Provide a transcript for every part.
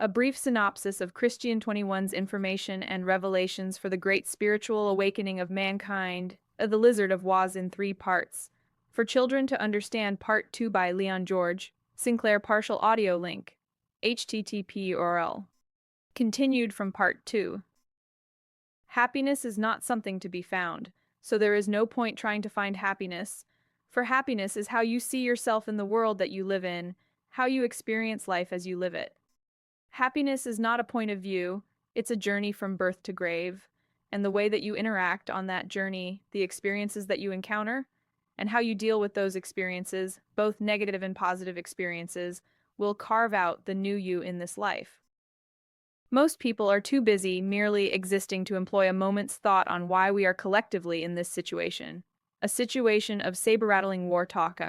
A brief synopsis of Christian 21's information and revelations for the great spiritual awakening of mankind, The Lizard of Oz in 3 parts. For children to understand Part 2 by Leon George, Sinclair partial audio link. HTTP URL. Continued from Part 2. Happiness is not something to be found, so there is no point trying to find happiness. For happiness is how you see yourself in the world that you live in, how you experience life as you live it. Happiness is not a point of view, it's a journey from birth to grave, and the way that you interact on that journey, the experiences that you encounter, and how you deal with those experiences, both negative and positive experiences, will carve out the new you in this life. Most people are too busy merely existing to employ a moment's thought on why we are collectively in this situation. A situation of saber-rattling war talk.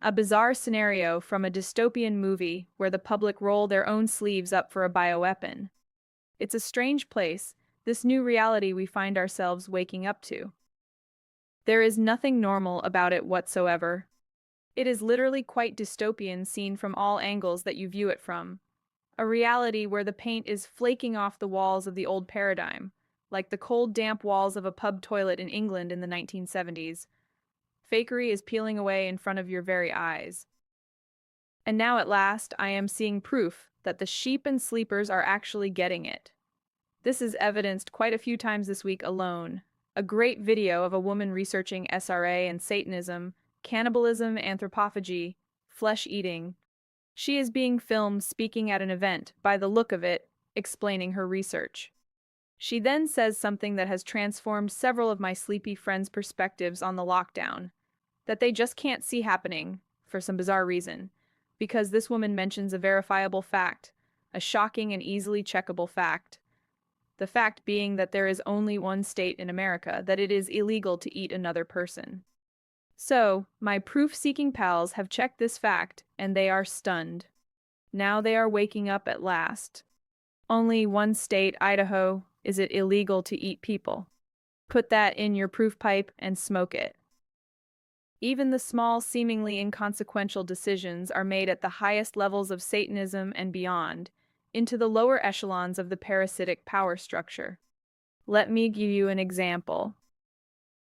A bizarre scenario from a dystopian movie where the public roll their own sleeves up for a bioweapon. It's a strange place, this new reality we find ourselves waking up to. There is nothing normal about it whatsoever. It is literally quite dystopian seen from all angles that you view it from. A reality where the paint is flaking off the walls of the old paradigm, like the cold, damp walls of a pub toilet in England in the 1970s. Fakery is peeling away in front of your very eyes. And now at last I am seeing proof that the sheep and sleepers are actually getting it. This is evidenced quite a few times this week alone. A great video of a woman researching SRA and Satanism, cannibalism, anthropophagy, flesh eating. She is being filmed speaking at an event, by the look of it, explaining her research. She then says something that has transformed several of my sleepy friends' perspectives on the lockdown, that they just can't see happening, for some bizarre reason, because this woman mentions a verifiable fact, a shocking and easily checkable fact. The fact being that there is only one state in America that it is illegal to eat another person. So, my proof-seeking pals have checked this fact, and they are stunned. Now they are waking up at last. Only one state, Idaho, is it illegal to eat people. Put that in your proof pipe and smoke it. Even the small, seemingly inconsequential decisions are made at the highest levels of Satanism and beyond, into the lower echelons of the parasitic power structure. Let me give you an example.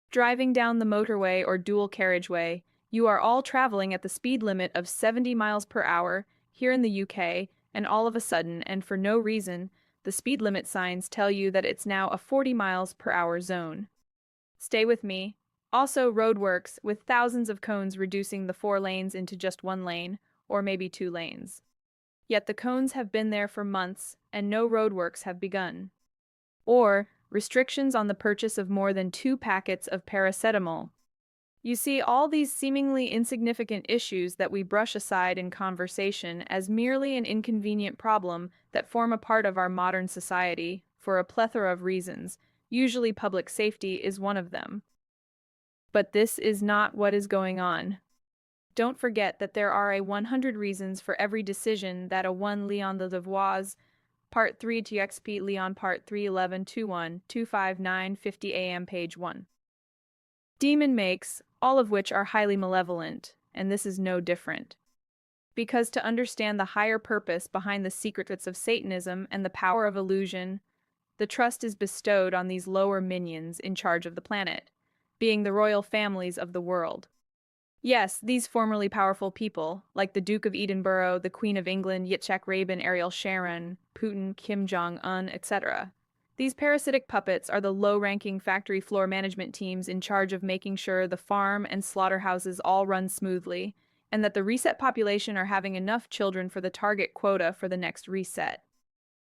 Driving down the motorway or dual carriageway, you are all traveling at the speed limit of 70 miles per hour here in the UK, and all of a sudden, and for no reason, the speed limit signs tell you that it's now a 40 miles per hour zone. Stay with me. Also roadworks, with thousands of cones reducing the 4 lanes into just 1 lane, or maybe 2 lanes. Yet the cones have been there for months, and no roadworks have begun. Or restrictions on the purchase of more than 2 packets of paracetamol. You see, all these seemingly insignificant issues that we brush aside in conversation as merely an inconvenient problem that form a part of our modern society, for a plethora of reasons, usually public safety is one of them. But this is not what is going on. Don't forget that there are a 100 reasons for every decision that a 1 Leon the Devois, Part 3 TXP Leon Part 3 11 21 259 50 AM page 1. Demon makes, all of which are highly malevolent, and this is no different. Because to understand the higher purpose behind the secrets of Satanism and the power of illusion, the trust is bestowed on these lower minions in charge of the planet, being the royal families of the world. Yes, these formerly powerful people, like the Duke of Edinburgh, the Queen of England, Yitzhak Rabin, Ariel Sharon, Putin, Kim Jong-un, etc. These parasitic puppets are the low-ranking factory floor management teams in charge of making sure the farm and slaughterhouses all run smoothly, and that the reset population are having enough children for the target quota for the next reset.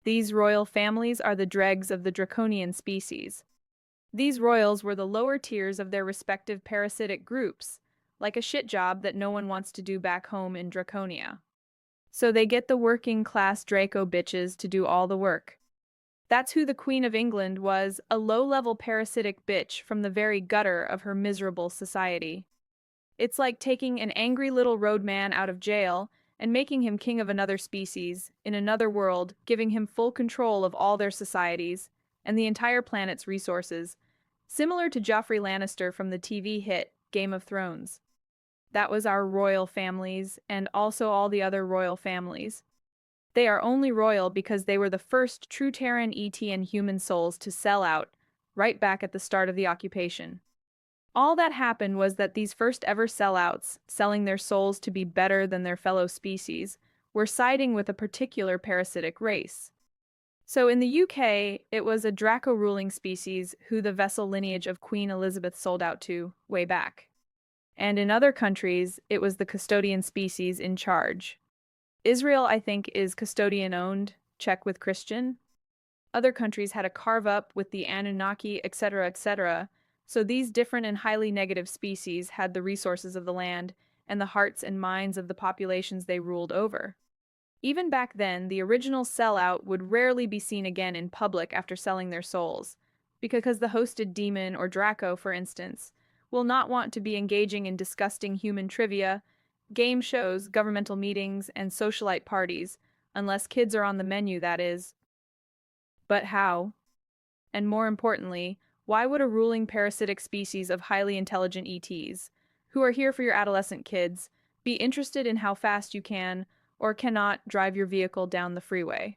These royal families are the dregs of the draconian species. These royals were the lower tiers of their respective parasitic groups, like a shit job that no one wants to do back home in Draconia. So they get the working class Draco bitches to do all the work. That's who the Queen of England was, a low-level parasitic bitch from the very gutter of her miserable society. It's like taking an angry little roadman out of jail and making him king of another species, in another world, giving him full control of all their societies and the entire planet's resources, similar to Joffrey Lannister from the TV hit Game of Thrones. That was our royal families, and also all the other royal families. They are only royal because they were the first true Terran ET and human souls to sell out, right back at the start of the occupation. All that happened was that these first ever sellouts, selling their souls to be better than their fellow species, were siding with a particular parasitic race. So in the UK, it was a Draco ruling species who the vessel lineage of Queen Elizabeth sold out to way back. And in other countries, it was the custodian species in charge. Israel, I think, is custodian owned, check with Christian. Other countries had a carve up with the Anunnaki, etc., etc. So these different and highly negative species had the resources of the land and the hearts and minds of the populations they ruled over. Even back then, the original sellout would rarely be seen again in public after selling their souls, because the hosted demon or Draco, for instance, will not want to be engaging in disgusting human trivia, game shows, governmental meetings, and socialite parties, unless kids are on the menu, that is. But how? And more importantly, why would a ruling parasitic species of highly intelligent ETs, who are here for your adolescent kids, be interested in how fast you can or cannot drive your vehicle down the freeway?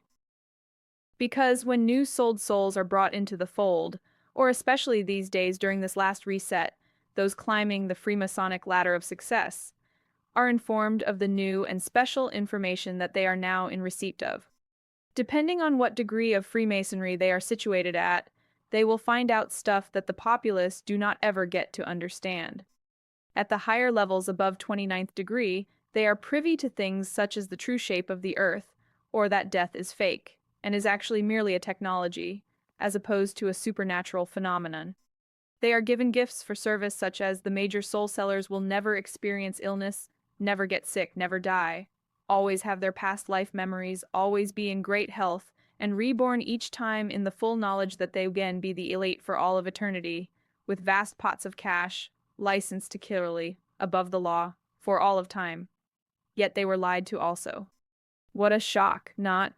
Because when new sold souls are brought into the fold, or especially these days during this last reset, those climbing the Freemasonic ladder of success, are informed of the new and special information that they are now in receipt of. Depending on what degree of Freemasonry they are situated at, they will find out stuff that the populace do not ever get to understand. At the higher levels above 29th degree, they are privy to things such as the true shape of the earth, or that death is fake, and is actually merely a technology, as opposed to a supernatural phenomenon. They are given gifts for service such as the major soul sellers will never experience illness, never get sick, never die, always have their past life memories, always be in great health, and reborn each time in the full knowledge that they again be the elite for all of eternity, with vast pots of cash, licensed to killerly, above the law, for all of time. Yet they were lied to also. What a shock, not?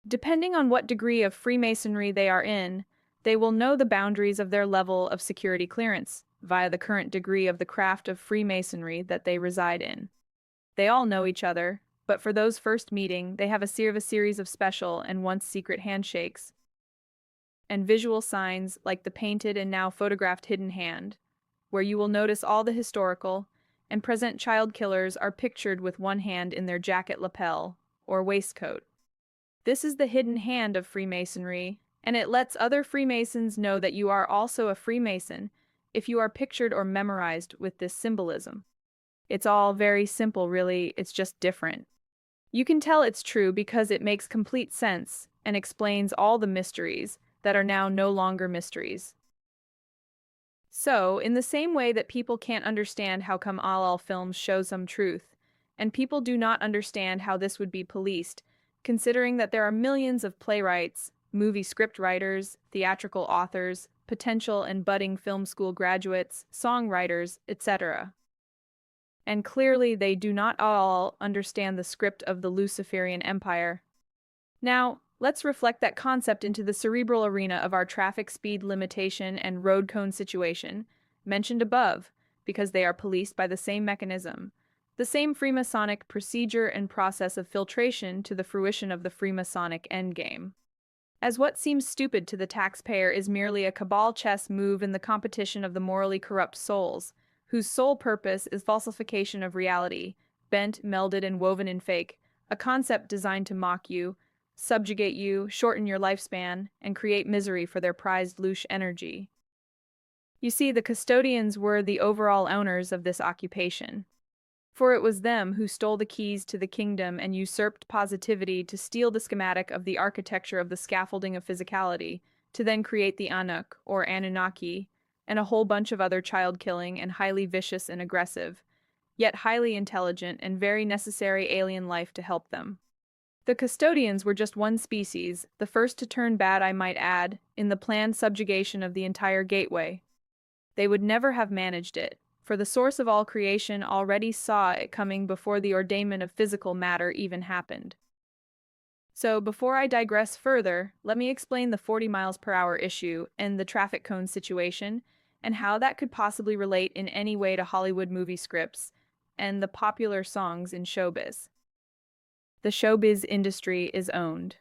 Depending on what degree of Freemasonry they are in, they will know the boundaries of their level of security clearance via the current degree of the craft of Freemasonry that they reside in. They all know each other, but for those first meeting, they have a series of special and once secret handshakes and visual signs like the painted and now photographed hidden hand, where you will notice all the historical and present child killers are pictured with one hand in their jacket lapel or waistcoat. This is the hidden hand of Freemasonry, and it lets other Freemasons know that you are also a Freemason if you are pictured or memorized with this symbolism. It's all very simple, really, it's just different. You can tell it's true because it makes complete sense and explains all the mysteries that are now no longer mysteries. So, in the same way that people can't understand how come all films show some truth, and people do not understand how this would be policed, considering that there are millions of playwrights, movie script writers, theatrical authors, potential and budding film school graduates, songwriters, etc. And clearly they do not all understand the script of the Luciferian Empire. Now, let's reflect that concept into the cerebral arena of our traffic speed limitation and road cone situation, mentioned above, because they are policed by the same mechanism, the same Freemasonic procedure and process of filtration to the fruition of the Freemasonic endgame. As what seems stupid to the taxpayer is merely a cabal chess move in the competition of the morally corrupt souls, whose sole purpose is falsification of reality, bent, melded, and woven in fake, a concept designed to mock you, subjugate you, shorten your lifespan, and create misery for their prized louche energy. You see, the custodians were the overall owners of this occupation. For it was them who stole the keys to the kingdom and usurped positivity to steal the schematic of the architecture of the scaffolding of physicality, to then create the Anunnaki, or Anunnaki, and a whole bunch of other child-killing and highly vicious and aggressive, yet highly intelligent and very necessary alien life to help them. The custodians were just one species, the first to turn bad, I might add, in the planned subjugation of the entire gateway. They would never have managed it, for the source of all creation already saw it coming before the ordainment of physical matter even happened. So, before I digress further, let me explain the 40 miles per hour issue and the traffic cone situation, and how that could possibly relate in any way to Hollywood movie scripts and the popular songs in showbiz. The showbiz industry is owned.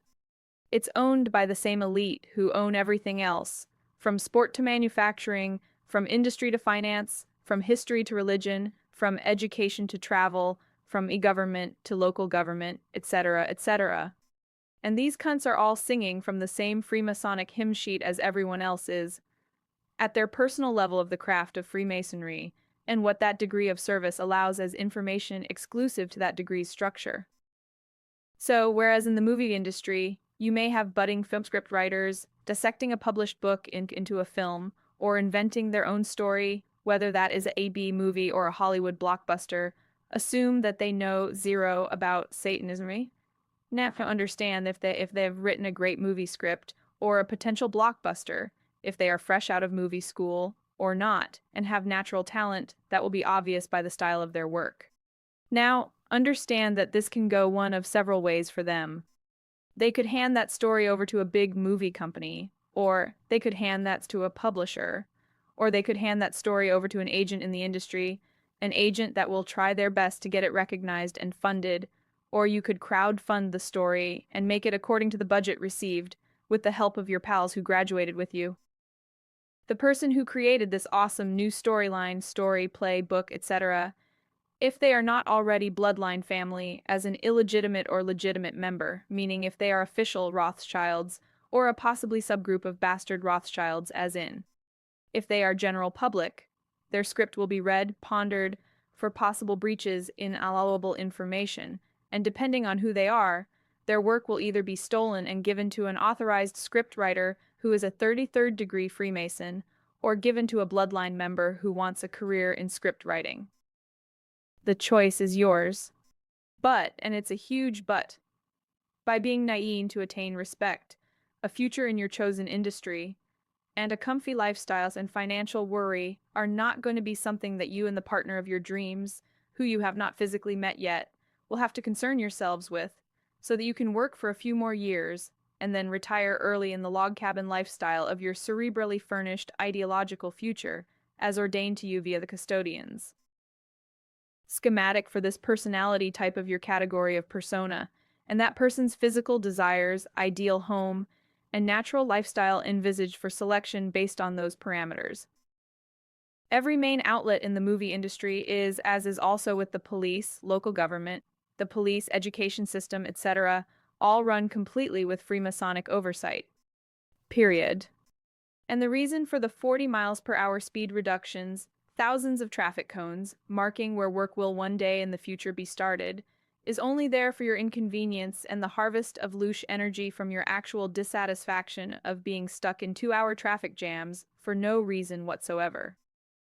It's owned by the same elite who own everything else, from sport to manufacturing, from industry to finance, from history to religion, from education to travel, from e-government to local government, etc., etc. And these cunts are all singing from the same Freemasonic hymn sheet as everyone else is, at their personal level of the craft of Freemasonry, and what that degree of service allows as information exclusive to that degree's structure. So, whereas in the movie industry, you may have budding film script writers dissecting a published book into a film, or inventing their own story, whether that is a B movie or a Hollywood blockbuster, assume that they know zero about Satanism. Now understand if they've written a great movie script or a potential blockbuster, if they are fresh out of movie school or not, and have natural talent that will be obvious by the style of their work. Now, understand that this can go one of several ways for them. They could hand that story over to a big movie company, or they could hand that to a publisher, or they could hand that story over to an agent in the industry, an agent that will try their best to get it recognized and funded, or you could crowdfund the story and make it according to the budget received with the help of your pals who graduated with you. The person who created this awesome new storyline, story, play, book, etc., if they are not already bloodline family as an illegitimate or legitimate member, meaning if they are official Rothschilds or a possibly subgroup of bastard Rothschilds as in. If they are general public, their script will be read, pondered for possible breaches in allowable information, and depending on who they are, their work will either be stolen and given to an authorized script writer who is a 33rd degree Freemason, or given to a bloodline member who wants a career in script writing. The choice is yours. But, and it's a huge but, by being naive to attain respect, a future in your chosen industry, and a comfy lifestyles and financial worry are not going to be something that you and the partner of your dreams, who you have not physically met yet, will have to concern yourselves with, so that you can work for a few more years and then retire early in the log cabin lifestyle of your cerebrally furnished ideological future, as ordained to you via the custodians. Schematic for this personality type of your category of persona, and that person's physical desires, ideal home, and natural lifestyle envisaged for selection based on those parameters. Every main outlet in the movie industry is, as is also with the police, local government, the police, education system, etc., all run completely with Freemasonic oversight. Period. And the reason for the 40 miles per hour speed reductions, thousands of traffic cones, marking where work will one day in the future be started, is only there for your inconvenience and the harvest of louche energy from your actual dissatisfaction of being stuck in 2-hour traffic jams for no reason whatsoever.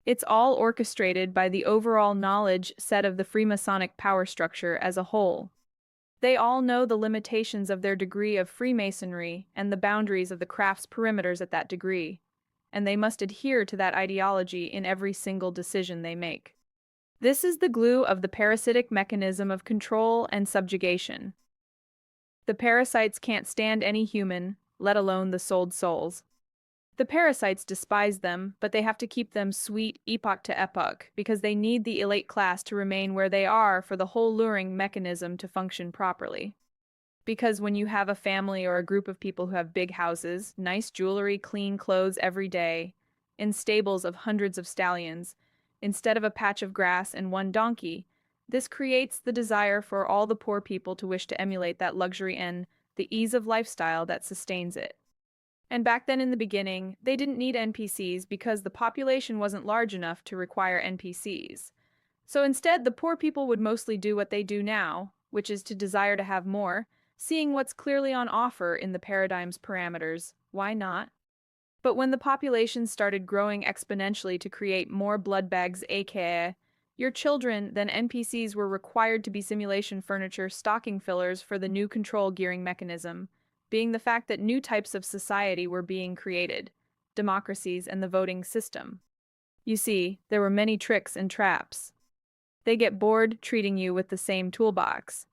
It's all orchestrated by the overall knowledge set of the Freemasonic power structure as a whole. They all know the limitations of their degree of Freemasonry and the boundaries of the craft's perimeters at that degree, and they must adhere to that ideology in every single decision they make. This is the glue of the parasitic mechanism of control and subjugation. The parasites can't stand any human, let alone the souled souls. The parasites despise them, but they have to keep them sweet epoch to epoch because they need the elite class to remain where they are for the whole luring mechanism to function properly. Because when you have a family or a group of people who have big houses, nice jewelry, clean clothes every day, in stables of hundreds of stallions, instead of a patch of grass and one donkey, this creates the desire for all the poor people to wish to emulate that luxury and the ease of lifestyle that sustains it. And back then in the beginning, they didn't need NPCs because the population wasn't large enough to require NPCs. So instead, the poor people would mostly do what they do now, which is to desire to have more, seeing what's clearly on offer in the paradigm's parameters. Why not? But when the population started growing exponentially to create more blood bags, aka your children, then NPCs were required to be simulation furniture stocking fillers for the new control gearing mechanism, being the fact that new types of society were being created, democracies and the voting system. You see, there were many tricks and traps. They get bored treating you with the same toolbox.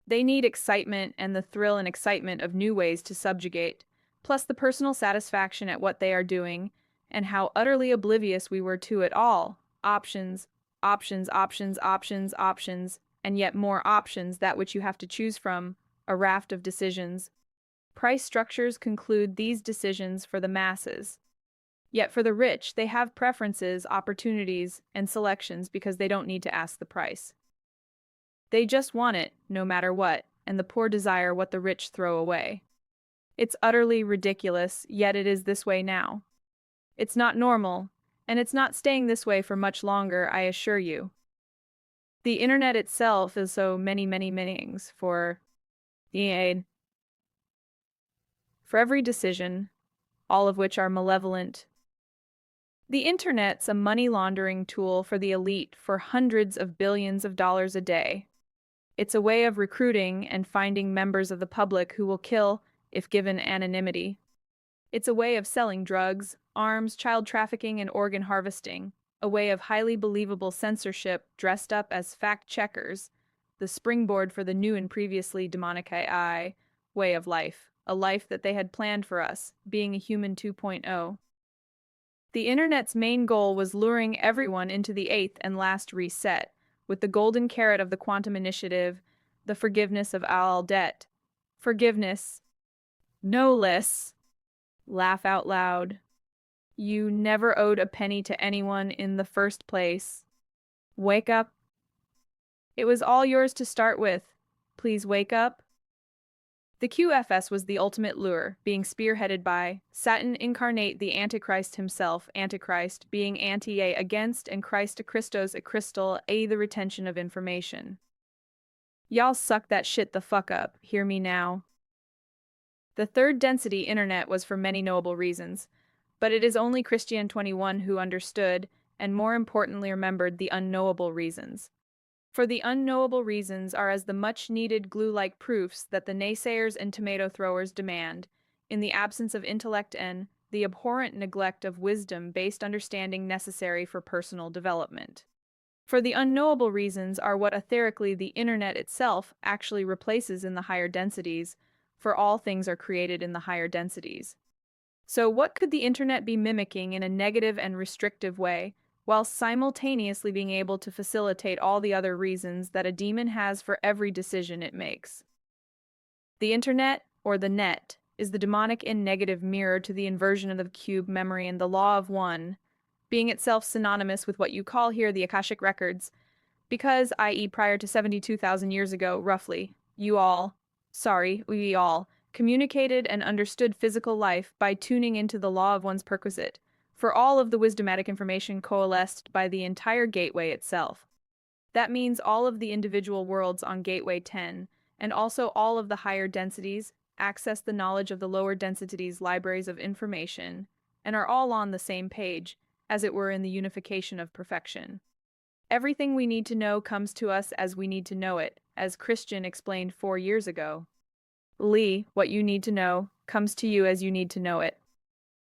They need excitement and the thrill and excitement of new ways to subjugate, plus the personal satisfaction at what they are doing, and how utterly oblivious we were to it all. Options, options, options, options, options, and yet more options, that which you have to choose from, a raft of decisions. Price structures conclude these decisions for the masses. Yet for the rich, they have preferences, opportunities, and selections because they don't need to ask the price. They just want it, no matter what, and the poor desire what the rich throw away. It's utterly ridiculous, yet it is this way now. It's not normal, and it's not staying this way for much longer, I assure you. The internet itself is so many things for every decision, all of which are malevolent. The internet's a money laundering tool for the elite for hundreds of billions of dollars a day. It's a way of recruiting and finding members of the public who will kill if given anonymity. It's a way of selling drugs, arms, child trafficking, and organ harvesting. A way of highly believable censorship dressed up as fact-checkers. The springboard for the new and previously demonic AI way of life. A life that they had planned for us, being a human 2.0. The internet's main goal was luring everyone into the eighth and last reset, with the golden carrot of the quantum initiative, the forgiveness of all debt. Forgiveness. No less. Laugh out loud. You never owed a penny to anyone in the first place. Wake up. It was all yours to start with. Please wake up. The QFS was the ultimate lure, being spearheaded by Satan incarnate the Antichrist himself, Antichrist being anti-A against and Christ a Christos a crystal, A the retention of information. Y'all suck that shit the fuck up, hear me now. The third density internet was for many knowable reasons, but it is only Christian 21 who understood, and more importantly remembered, the unknowable reasons. For the unknowable reasons are as the much-needed glue-like proofs that the naysayers and tomato throwers demand, in the absence of intellect and the abhorrent neglect of wisdom-based understanding necessary for personal development. For the unknowable reasons are what etherically the internet itself actually replaces in the higher densities, for all things are created in the higher densities. So what could the internet be mimicking in a negative and restrictive way, while simultaneously being able to facilitate all the other reasons that a demon has for every decision it makes? The internet, or the net, is the demonic and negative mirror to the inversion of the cube memory and the law of one, being itself synonymous with what you call here the Akashic records, because, i.e., prior to 72,000 years ago, roughly, we all, communicated and understood physical life by tuning into the law of one's perquisite, for all of the wisdomatic information coalesced by the entire gateway itself. That means all of the individual worlds on Gateway 10, and also all of the higher densities, access the knowledge of the lower densities' libraries of information, and are all on the same page, as it were in the unification of perfection. Everything we need to know comes to us as we need to know it, as Christian explained 4 years ago. Lee, what you need to know, comes to you as you need to know it.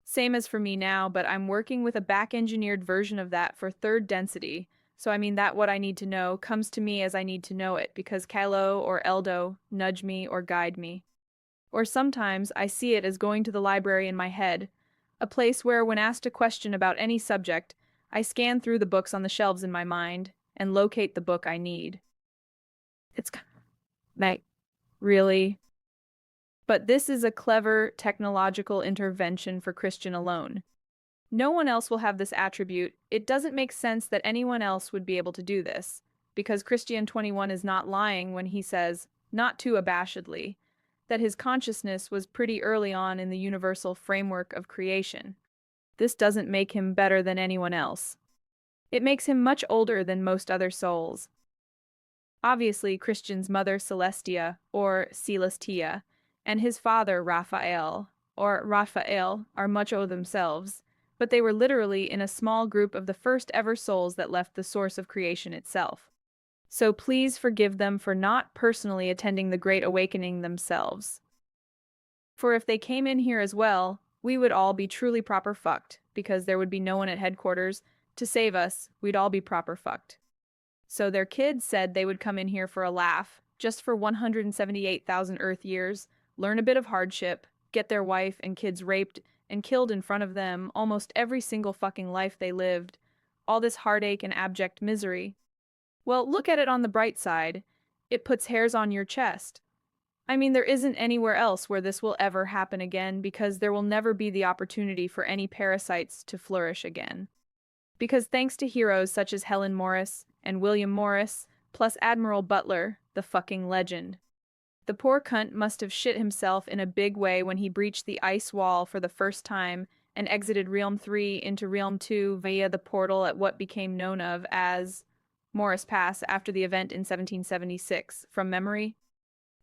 Same as for me now, but I'm working with a back-engineered version of that for third density, so I mean that what I need to know comes to me as I need to know it, because Kylo or Eldo nudge me or guide me. Or sometimes I see it as going to the library in my head, a place where, when asked a question about any subject, I scan through the books on the shelves in my mind and locate the book I need. It's like, really? But this is a clever technological intervention for Christian alone. No one else will have this attribute. It doesn't make sense that anyone else would be able to do this, because Christian 21 is not lying when he says, not too abashedly, that his consciousness was pretty early on in the universal framework of creation. This doesn't make him better than anyone else. It makes him much older than most other souls. Obviously, Christian's mother Celestia, or Celestia, and his father Raphael, or Raphael, are much o themselves, but they were literally in a small group of the first ever souls that left the source of creation itself. So please forgive them for not personally attending the Great Awakening themselves. For if they came in here as well, we would all be truly proper fucked, because there would be no one at headquarters to save us. We'd all be proper fucked. So their kids said they would come in here for a laugh, just for 178,000 Earth years, learn a bit of hardship, get their wife and kids raped and killed in front of them almost every single fucking life they lived, all this heartache and abject misery. Well, look at it on the bright side. It puts hairs on your chest. I mean, there isn't anywhere else where this will ever happen again because there will never be the opportunity for any parasites to flourish again. Because thanks to heroes such as Helen Morris and William Morris, plus Admiral Butler, the fucking legend, the poor cunt must have shit himself in a big way when he breached the ice wall for the first time and exited Realm 3 into Realm 2 via the portal at what became known of as Morris Pass after the event in 1776, from memory.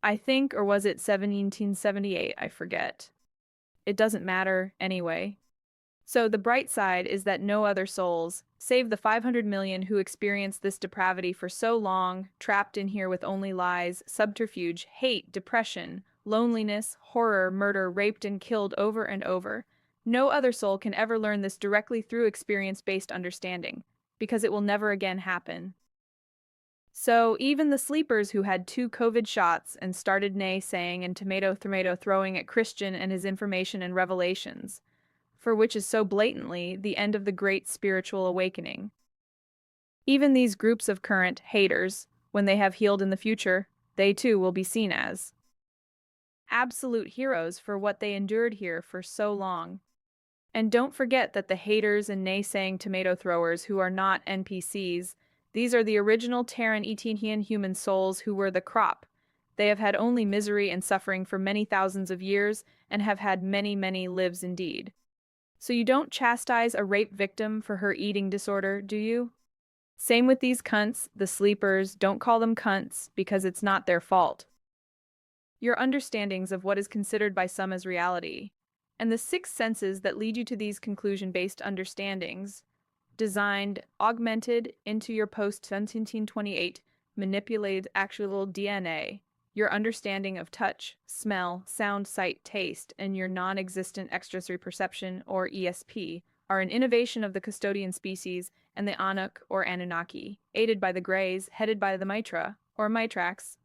I think, or was it 1778? I forget. It doesn't matter anyway. So the bright side is that no other souls, save the 500 million who experienced this depravity for so long, trapped in here with only lies, subterfuge, hate, depression, loneliness, horror, murder, raped and killed over and over. No other soul can ever learn this directly through experience-based understanding, because it will never again happen. So even the sleepers who had 2 COVID shots and started naysaying and tomato throwing at Christian and his information and revelations, for which is so blatantly the end of the great spiritual awakening. Even these groups of current haters, when they have healed in the future, they too will be seen as absolute heroes for what they endured here for so long. And don't forget that the haters and naysaying tomato throwers who are not NPCs, these are the original Terran Etenian human souls who were the crop. They have had only misery and suffering for many thousands of years and have had many, many lives indeed. So you don't chastise a rape victim for her eating disorder, do you? Same with these cunts, the sleepers, don't call them cunts because it's not their fault. Your understandings of what is considered by some as reality, and the 6 senses that lead you to these conclusion-based understandings, designed, augmented into your post-1728 manipulated actual DNA, your understanding of touch, smell, sound, sight, taste, and your non-existent extrasensory perception, or ESP, are an innovation of the custodian species and the Anunnaki or Anunnaki, aided by the Greys, headed by the Mitra, or Mitrax,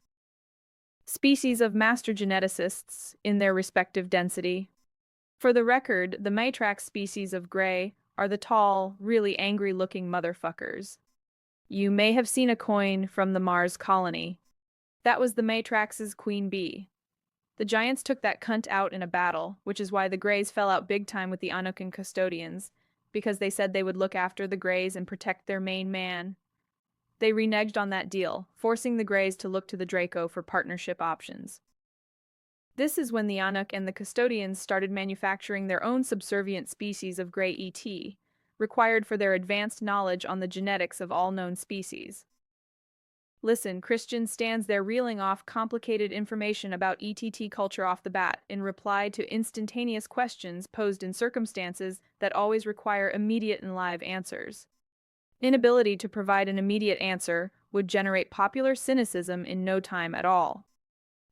species of master geneticists in their respective density. For the record, the Mitrax species of Grey are the tall, really angry-looking motherfuckers. You may have seen a coin from the Mars colony. That was the Matrax's queen bee. The giants took that cunt out in a battle, which is why the Greys fell out big time with the Anunnaki custodians, because they said they would look after the Greys and protect their main man. They reneged on that deal, forcing the Greys to look to the Draco for partnership options. This is when the Anunnaki and the custodians started manufacturing their own subservient species of Grey ET, required for their advanced knowledge on the genetics of all known species. Listen, Christian stands there reeling off complicated information about ETT culture off the bat in reply to instantaneous questions posed in circumstances that always require immediate and live answers. Inability to provide an immediate answer would generate popular cynicism in no time at all.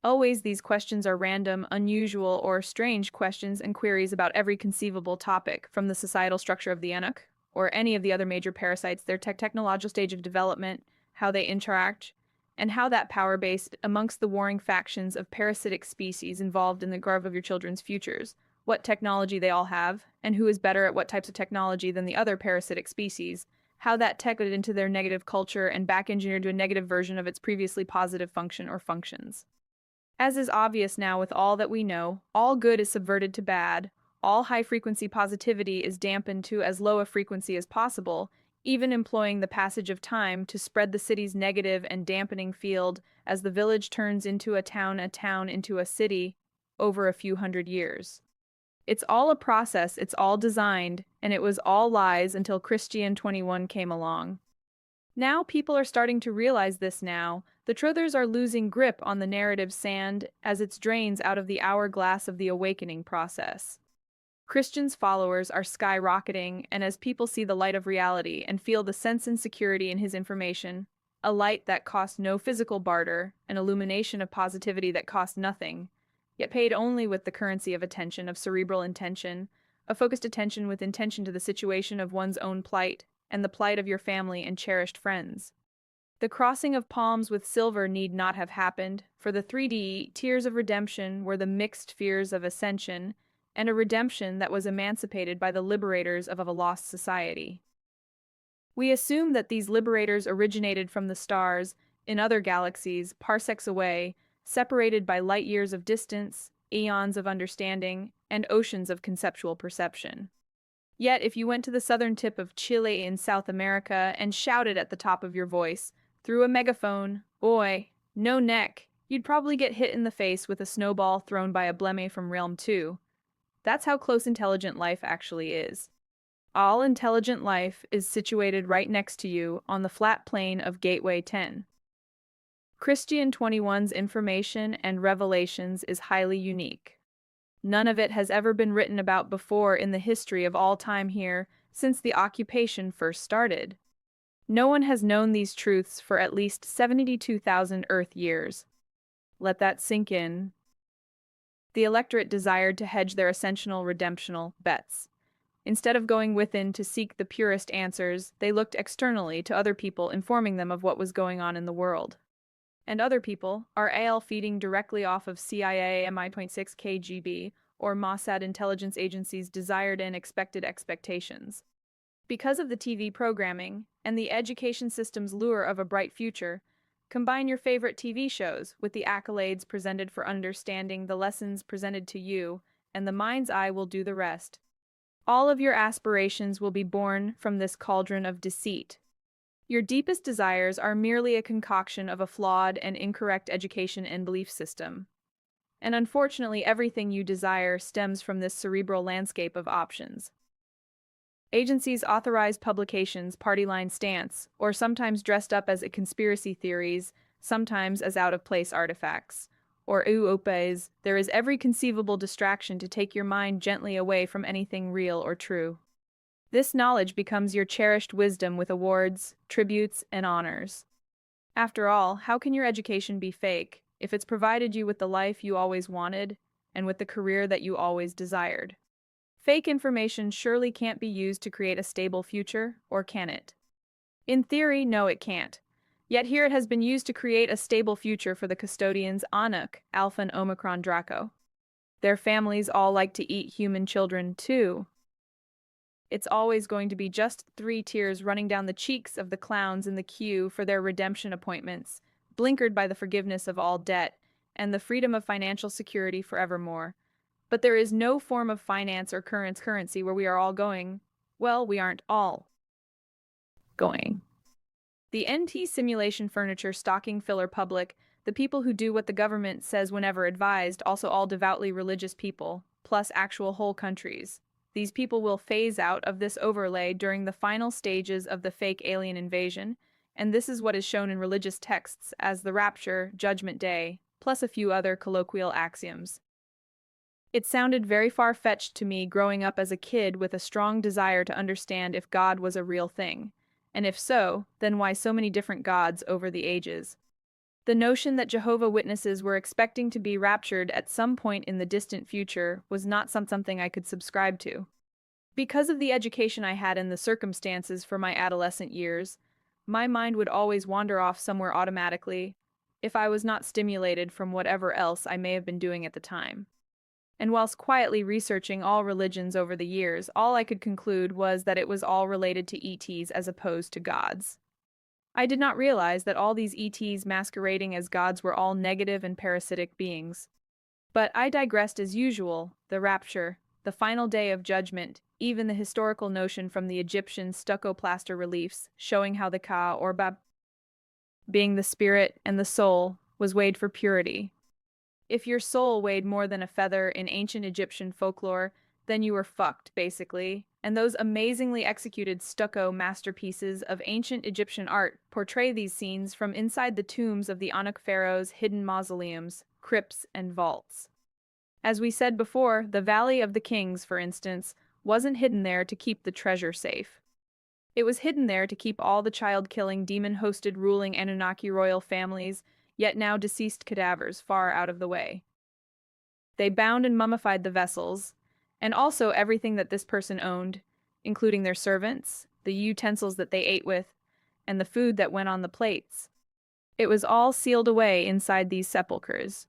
Always these questions are random, unusual, or strange questions and queries about every conceivable topic, from the societal structure of the Anunnaki, or any of the other major parasites, their technological stage of development, how they interact, and how that power based amongst the warring factions of parasitic species involved in the growth of your children's futures, what technology they all have, and who is better at what types of technology than the other parasitic species, how that tech got into their negative culture and back engineered to a negative version of its previously positive function or functions. As is obvious now with all that we know, all good is subverted to bad, all high-frequency positivity is dampened to as low a frequency as possible, even employing the passage of time to spread the city's negative and dampening field as the village turns into a town into a city, over a few hundred years. It's all a process, it's all designed, and it was all lies until Christian 21 came along. Now people are starting to realize this now. The truthers are losing grip on the narrative sand as it drains out of the hourglass of the awakening process. Christian's followers are skyrocketing, and as people see the light of reality and feel the sense and security in his information, a light that costs no physical barter, an illumination of positivity that costs nothing, yet paid only with the currency of attention, of cerebral intention, a focused attention with intention to the situation of one's own plight, and the plight of your family and cherished friends. The crossing of palms with silver need not have happened, for the 3D tears of redemption were the mixed fears of ascension, and a redemption that was emancipated by the liberators of a lost society. We assume that these liberators originated from the stars, in other galaxies, parsecs away, separated by light years of distance, eons of understanding, and oceans of conceptual perception. Yet, if you went to the southern tip of Chile in South America and shouted at the top of your voice, through a megaphone, "Oi, no neck," you'd probably get hit in the face with a snowball thrown by a bleme from Realm 2. That's how close intelligent life actually is. All intelligent life is situated right next to you on the flat plane of Gateway 10. Christian 21's information and revelations is highly unique. None of it has ever been written about before in the history of all time here since the occupation first started. No one has known these truths for at least 72,000 Earth years. Let that sink in. The electorate desired to hedge their ascensional redemptional bets. Instead of going within to seek the purest answers, they looked externally to other people informing them of what was going on in the world. And other people are AL feeding directly off of CIA MI.6 KGB or Mossad intelligence agencies' desired and expected expectations. Because of the TV programming and the education system's lure of a bright future, combine your favorite TV shows with the accolades presented for understanding the lessons presented to you, and the mind's eye will do the rest. All of your aspirations will be born from this cauldron of deceit. Your deepest desires are merely a concoction of a flawed and incorrect education and belief system. And unfortunately, everything you desire stems from this cerebral landscape of options. Agencies authorize publications, party line stance, or sometimes dressed up as conspiracy theories, sometimes as out-of-place artifacts. Or opes, there is every conceivable distraction to take your mind gently away from anything real or true. This knowledge becomes your cherished wisdom with awards, tributes, and honors. After all, how can your education be fake if it's provided you with the life you always wanted and with the career that you always desired? Fake information surely can't be used to create a stable future, or can it? In theory, no, it can't. Yet here it has been used to create a stable future for the custodians Anuc, Alpha and Omicron Draco. Their families all like to eat human children, too. It's always going to be just 3 tears running down the cheeks of the clowns in the queue for their redemption appointments, blinkered by the forgiveness of all debt and the freedom of financial security forevermore. But there is no form of finance or currency where we are all going. Well, we aren't all going. The NT simulation furniture stocking filler public, the people who do what the government says whenever advised, also all devoutly religious people, plus actual whole countries. These people will phase out of this overlay during the final stages of the fake alien invasion, and this is what is shown in religious texts as the rapture, judgment day, plus a few other colloquial axioms. It sounded very far-fetched to me growing up as a kid with a strong desire to understand if God was a real thing. And if so, then why so many different gods over the ages? The notion that Jehovah's Witnesses were expecting to be raptured at some point in the distant future was not something I could subscribe to. Because of the education I had and the circumstances for my adolescent years, my mind would always wander off somewhere automatically, if I was not stimulated from whatever else I may have been doing at the time. And whilst quietly researching all religions over the years, all I could conclude was that it was all related to ETs as opposed to gods. I did not realize that all these ETs masquerading as gods were all negative and parasitic beings. But I digressed as usual: the rapture, the final day of judgment, even the historical notion from the Egyptian stucco plaster reliefs showing how the Ka or Bab, being the spirit and the soul, was weighed for purity. If your soul weighed more than a feather in ancient Egyptian folklore, then you were fucked, basically. And those amazingly executed stucco masterpieces of ancient Egyptian art portray these scenes from inside the tombs of the Anuc pharaohs' hidden mausoleums, crypts, and vaults. As we said before, the Valley of the Kings, for instance, wasn't hidden there to keep the treasure safe. It was hidden there to keep all the child-killing, demon-hosted ruling Anunnaki royal families, yet now deceased cadavers, far out of the way. They bound and mummified the vessels, and also everything that this person owned, including their servants, the utensils that they ate with, and the food that went on the plates. It was all sealed away inside these sepulchres.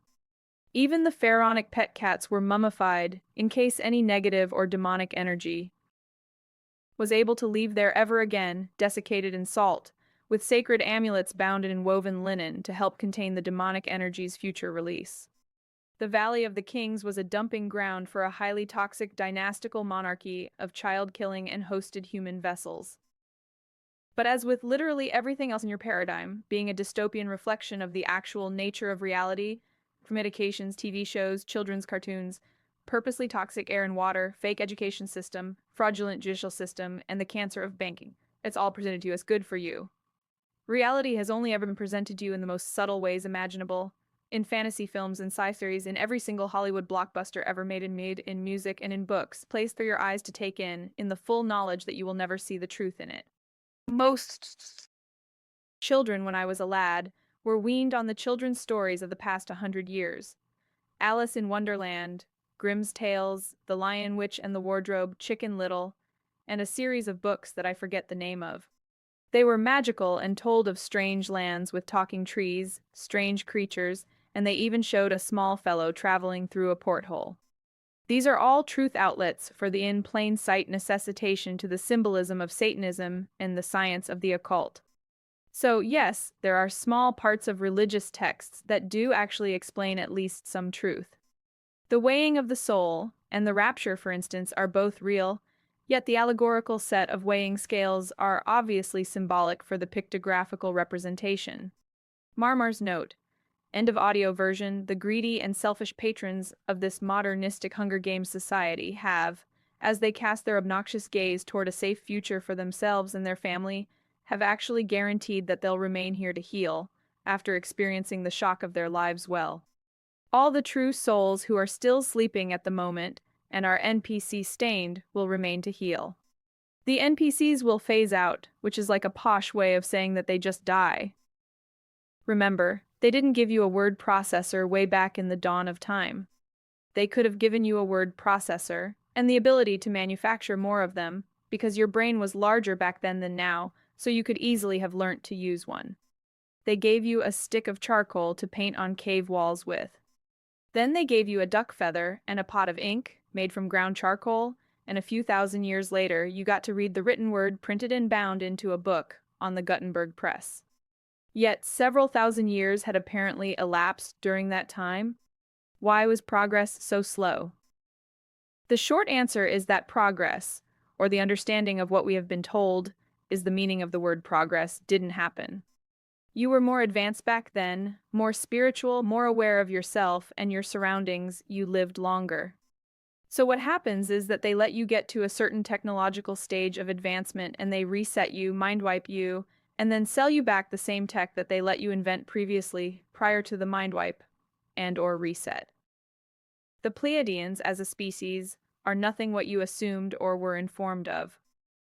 Even the pharaonic pet cats were mummified in case any negative or demonic energy was able to leave there ever again, desiccated in salt, with sacred amulets bound in woven linen to help contain the demonic energy's future release. The Valley of the Kings was a dumping ground for a highly toxic dynastical monarchy of child-killing and hosted human vessels. But as with literally everything else in your paradigm, being a dystopian reflection of the actual nature of reality, from medications, TV shows, children's cartoons, purposely toxic air and water, fake education system, fraudulent judicial system, and the cancer of banking, it's all presented to you as good for you. Reality has only ever been presented to you in the most subtle ways imaginable. In fantasy films and sci-fi series, in every single Hollywood blockbuster ever made in music and in books, placed for your eyes to take in the full knowledge that you will never see the truth in it. Most children, when I was a lad, were weaned on the children's stories of the past 100 years. Alice in Wonderland, Grimm's Tales, The Lion, Witch and the Wardrobe, Chicken Little, and a series of books that I forget the name of. They were magical and told of strange lands with talking trees, strange creatures, and they even showed a small fellow traveling through a porthole. These are all truth outlets for the in plain sight necessitation to the symbolism of Satanism and the science of the occult. So, yes, there are small parts of religious texts that do actually explain at least some truth. The weighing of the soul and the rapture, for instance, are both real, yet the allegorical set of weighing scales are obviously symbolic for the pictographical representation. Marmar's note. End of audio version. The greedy and selfish patrons of this modernistic Hunger Games society have, as they cast their obnoxious gaze toward a safe future for themselves and their family, have actually guaranteed that they'll remain here to heal, after experiencing the shock of their lives well. All the true souls who are still sleeping at the moment and are NPC-stained will remain to heal. The NPCs will phase out, which is like a posh way of saying that they just die. Remember, they didn't give you a word processor way back in the dawn of time. They could have given you a word processor and the ability to manufacture more of them because your brain was larger back then than now, so you could easily have learnt to use one. They gave you a stick of charcoal to paint on cave walls with. Then they gave you a duck feather and a pot of ink made from ground charcoal, and a few thousand years later you got to read the written word printed and bound into a book on the Gutenberg press. Yet several thousand years had apparently elapsed during that time. Why was progress so slow? The short answer is that progress, or the understanding of what we have been told is the meaning of the word progress, didn't happen. You were more advanced back then, more spiritual, more aware of yourself and your surroundings, you lived longer. So what happens is that they let you get to a certain technological stage of advancement and they reset you, mind wipe you, and then sell you back the same tech that they let you invent previously prior to the mind wipe and/or reset. The Pleiadians, as a species, are nothing what you assumed or were informed of.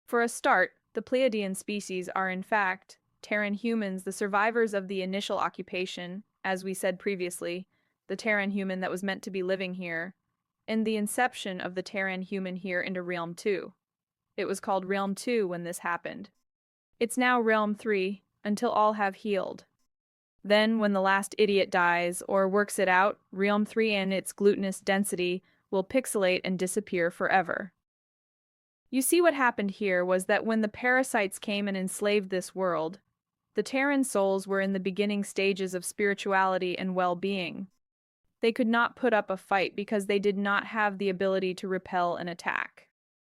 For a start, the Pleiadian species are in fact Terran humans, the survivors of the initial occupation, as we said previously, the Terran human that was meant to be living here, and the inception of the Terran human here into Realm 2. It was called Realm 2 when this happened. It's now Realm 3, until all have healed. Then, when the last idiot dies or works it out, Realm 3 and its glutinous density will pixelate and disappear forever. You see, what happened here was that when the parasites came and enslaved this world, the Terran souls were in the beginning stages of spirituality and well-being. They could not put up a fight because they did not have the ability to repel an attack.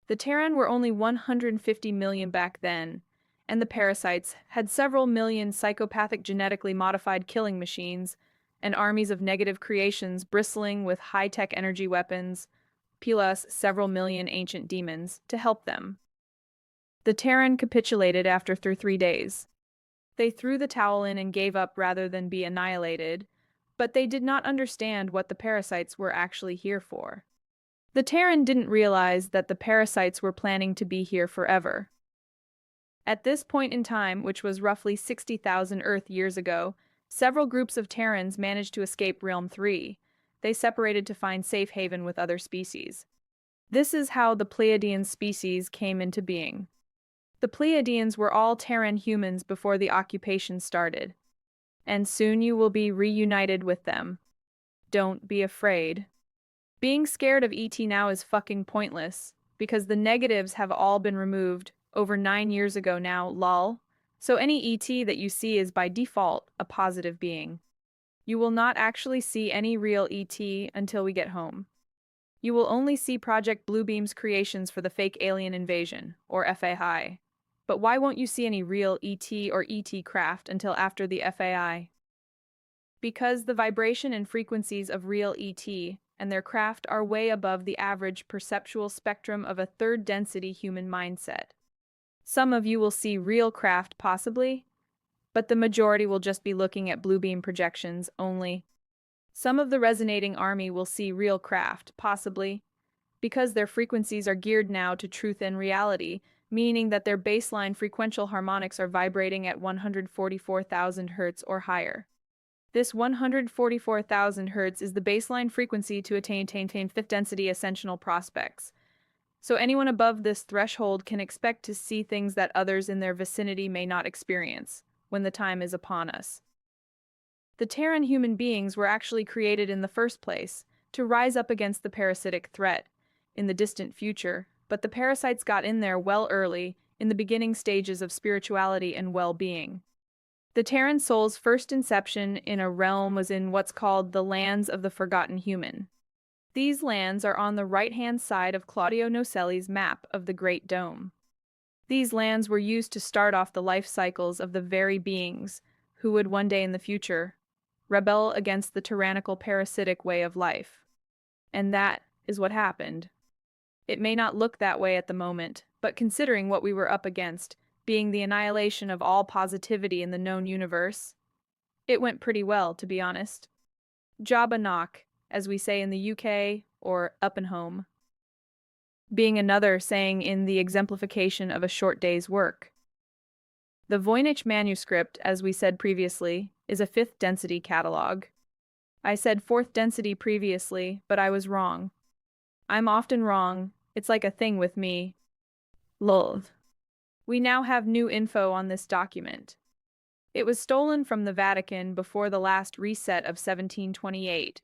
The Terran were only 150 million back then, and the parasites had several million psychopathic genetically modified killing machines and armies of negative creations bristling with high-tech energy weapons, plus several million ancient demons to help them. The Terran capitulated after 3 days. They threw the towel in and gave up rather than be annihilated, but they did not understand what the parasites were actually here for. The Terran didn't realize that the parasites were planning to be here forever. At this point in time, which was roughly 60,000 Earth years ago, several groups of Terrans managed to escape Realm 3. They separated to find safe haven with other species. This is how the Pleiadian species came into being. The Pleiadians were all Terran humans before the occupation started, and soon you will be reunited with them. Don't be afraid. Being scared of ET now is fucking pointless. because the negatives have all been removed over 9 years ago now, lol. So any ET that you see is by default a positive being. You will not actually see any real ET until we get home. You will only see Project Bluebeam's creations for the fake alien invasion, or FAI. But why won't you see any real ET or ET craft until after the FAI? Because the vibration and frequencies of real ET and their craft are way above the average perceptual spectrum of a third-density human mindset. Some of you will see real craft possibly, but the majority will just be looking at bluebeam projections only. Some of the resonating army will see real craft possibly, because their frequencies are geared now to truth and reality, meaning that their baseline frequential harmonics are vibrating at 144,000 Hz or higher. This 144,000 Hz is the baseline frequency to attain fifth density ascensional prospects. So anyone above this threshold can expect to see things that others in their vicinity may not experience when the time is upon us. The Terran human beings were actually created in the first place to rise up against the parasitic threat in the distant future, but the parasites got in there well early in the beginning stages of spirituality and well-being. The Terran soul's first inception in a realm was in what's called the lands of the forgotten human. These lands are on the right-hand side of Claudio Nocelli's map of the Great Dome. These lands were used to start off the life cycles of the very beings who would one day in the future rebel against the tyrannical parasitic way of life. And that is what happened. It may not look that way at the moment, but considering what we were up against, being the annihilation of all positivity in the known universe, it went pretty well, to be honest. Job a knock, as we say in the UK, or up and home, being another saying in the exemplification of a short day's work. The Voynich manuscript, as we said previously, is a fifth density catalog. I said fourth density previously, but I was wrong. I'm often wrong. It's like a thing with me. Lol. We now have new info on this document. It was stolen from the Vatican before the last reset of 1728,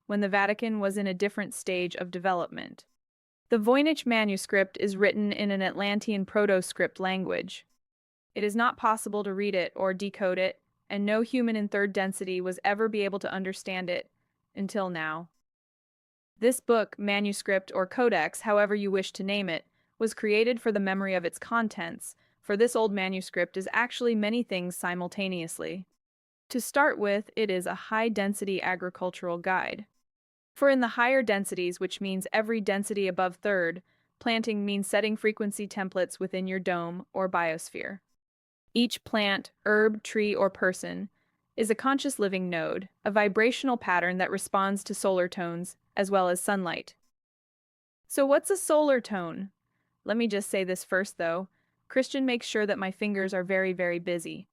when the Vatican was in a different stage of development. The Voynich manuscript is written in an Atlantean proto-script language. It is not possible to read it or decode it, and no human in third density was ever be able to understand it, until now. This book, manuscript, or codex, however you wish to name it, was created for the memory of its contents, for this old manuscript is actually many things simultaneously. To start with, it is a high-density agricultural guide. For in the higher densities, which means every density above third, planting means setting frequency templates within your dome or biosphere. Each plant, herb, tree, or person is a conscious living node, a vibrational pattern that responds to solar tones, as well as sunlight. So what's a solar tone? Let me just say this first, though. Christian makes sure that my fingers are very, very busy.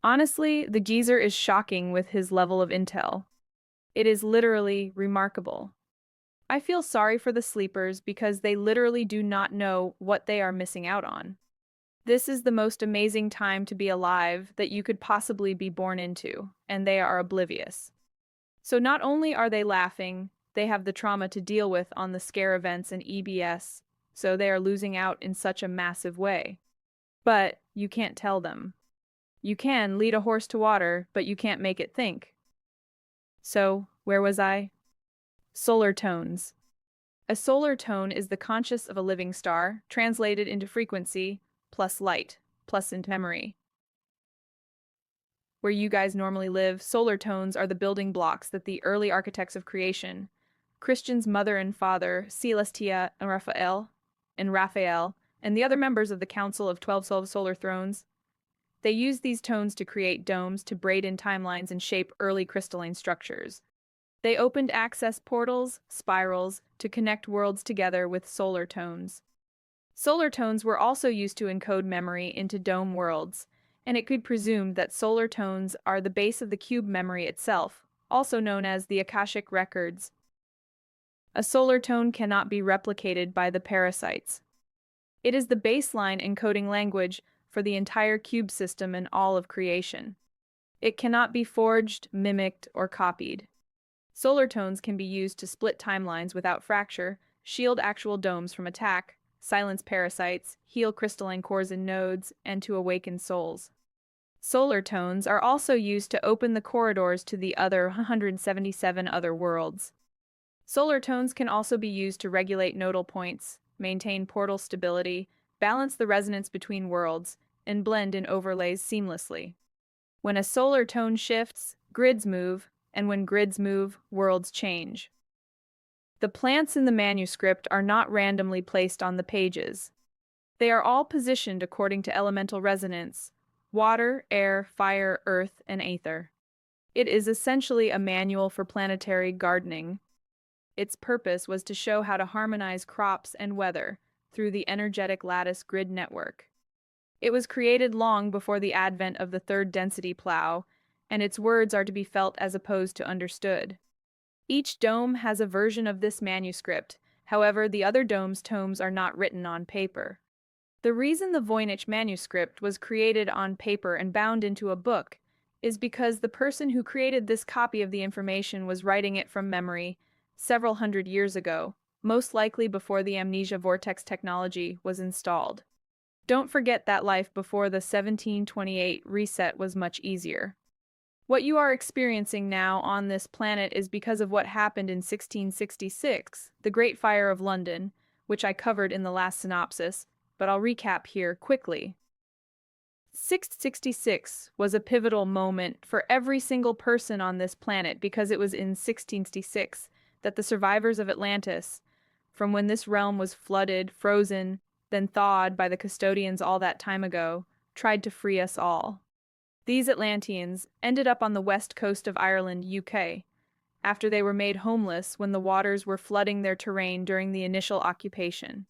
Honestly, the geezer is shocking with his level of intel. It is literally remarkable. I feel sorry for the sleepers because they literally do not know what they are missing out on. This is the most amazing time to be alive that you could possibly be born into, and they are oblivious. So not only are they laughing, they have the trauma to deal with on the scare events and EBS, so they are losing out in such a massive way. But you can't tell them. You can lead a horse to water, but you can't make it think. So, where was I? Solar tones. A solar tone is the conscious of a living star, translated into frequency, plus light, plus into memory. Where you guys normally live, solar tones are the building blocks that the early architects of creation, Christian's mother and father, Celestia and Raphael, and the other members of the Council of 12 Solar Thrones, they used these tones to create domes to braid in timelines and shape early crystalline structures. They opened access portals, spirals, to connect worlds together with solar tones. Solar tones were also used to encode memory into dome worlds, and it could be presumed that solar tones are the base of the cube memory itself, also known as the Akashic records. A solar tone cannot be replicated by the parasites. It is the baseline encoding language for the entire cube system and all of creation. It cannot be forged, mimicked, or copied. Solar tones can be used to split timelines without fracture, shield actual domes from attack, silence parasites, heal crystalline cores and nodes, and to awaken souls. Solar tones are also used to open the corridors to the other 177 other worlds. Solar tones can also be used to regulate nodal points, maintain portal stability, balance the resonance between worlds, and blend in overlays seamlessly. When a solar tone shifts, grids move, and when grids move, worlds change. The plants in the manuscript are not randomly placed on the pages. They are all positioned according to elemental resonance: water, air, fire, earth, and aether. It is essentially a manual for planetary gardening. Its purpose was to show how to harmonize crops and weather through the energetic lattice grid network. It was created long before the advent of the third density plow, and its words are to be felt as opposed to understood. Each dome has a version of this manuscript, however, the other dome's tomes are not written on paper. The reason the Voynich manuscript was created on paper and bound into a book is because the person who created this copy of the information was writing it from memory several hundred years ago, most likely before the amnesia vortex technology was installed. Don't forget that life before the 1728 reset was much easier. What you are experiencing now on this planet is because of what happened in 1666, the Great Fire of London, which I covered in the last synopsis, but I'll recap here quickly. 666 was a pivotal moment for every single person on this planet because it was in 1666 that the survivors of Atlantis, from when this realm was flooded, frozen, then thawed by the custodians all that time ago, tried to free us all. These Atlanteans ended up on the west coast of Ireland, UK, after they were made homeless when the waters were flooding their terrain during the initial occupation.